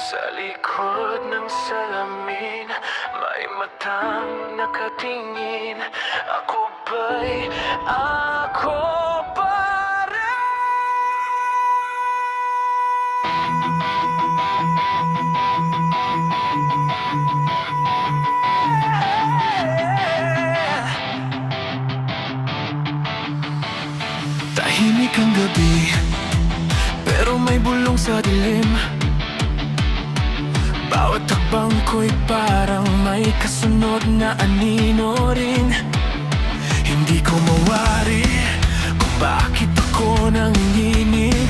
Sa likod ng salamin, may matang nakatingin. Ako ba'y ako pa rin? Tahimik ang gabi, pero may bulong sa dilim. Bawat takbang ko'y parang may kasunod na anino rin. Hindi ko mawari kung bakit ako nanginginig.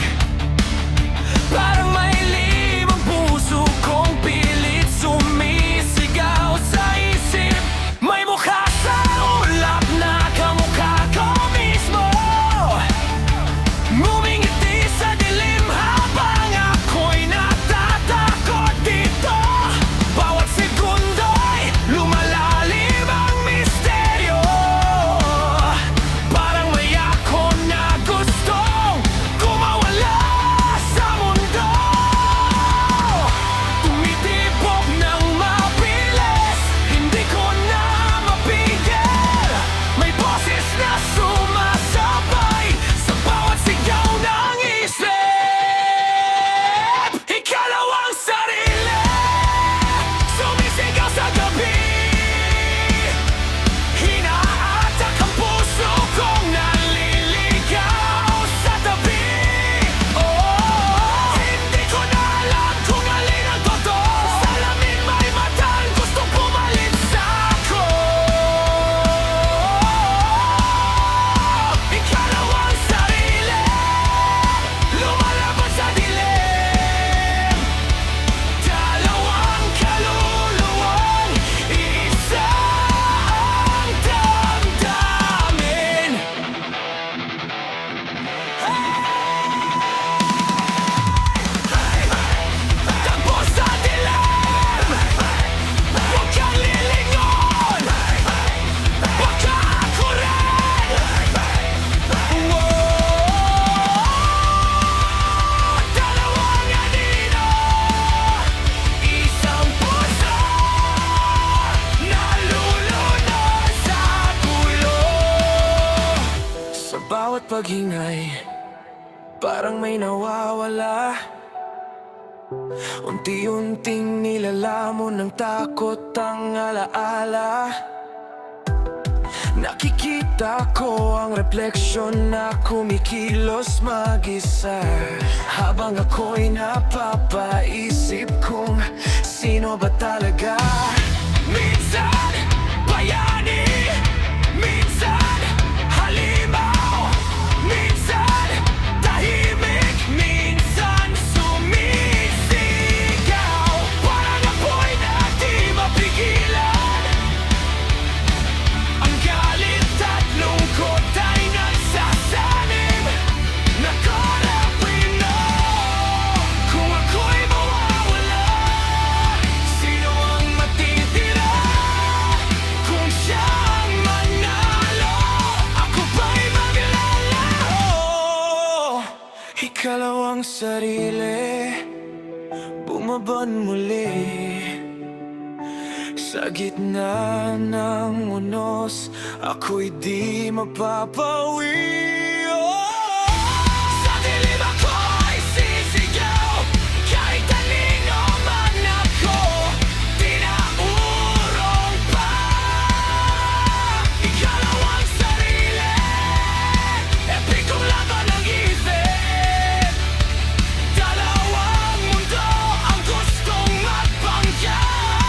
Parang may limang puso kong pilit sumisigaw sa isip. May mukha sa ulap na kamukha ko mismo, ngumingiti sa dilim habang ako'y natatakot dito. Bawat segundo'y lumalalim ang misteryo. Parang may ako na gustong kumawala sa mundo. Tumitibok ng mabilis, hindi ko na mapigil. May boses na sumasabay sa bawat sigaw ng isip. Ikalawang sarili, sumisigaw sa gabi. Hinaatak ang puso kong naliligaw sa tabi. Oh, hindi ko na alam kung alin ang totoo. Salamin may matang gustong pumalit sa ako. Ikalawang sarili, lumalaban sa dilim. Dalawang kaluluwang, isa ang damdamin. Takbo sa dilim, huwag kang lilingon. Baka ako rin. Dalawang anino, isang puso, nalulunod sa gulo. Sa bawat paghingay, parang may nawawala. Unti-unting nilalamon ng takot ang alaala. Nakikita ko ang refleksyon na kumikilos mag-isa, habang ako'y napapaisip kung sino ba talaga. Minsan bayani, minsan halimaw, minsan tahimik, minsan sumisigaw. Parang apoy na di mapigilan. Ang galit at lungkot ay nagsasanim. Nakalapin na kung ako'y mawawala. Sino ang matitira kung siya ang manalo? Ako ba'y maglalaho? Ikalawang sarili, bumaban muli. Sa gitna ng unos, ako'y di mapapawi. Oh! Sa dilim ako'y sisigaw, kahit talino man ako, tinaurong pa. Ikalawang sarili, epikong laban ng isip. Dalawang mundo ang gustong magbanggaan.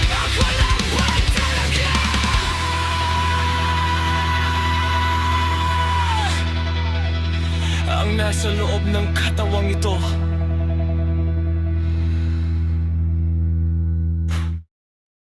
Ako lang ba talaga? Ang nasa loob ng katawang ito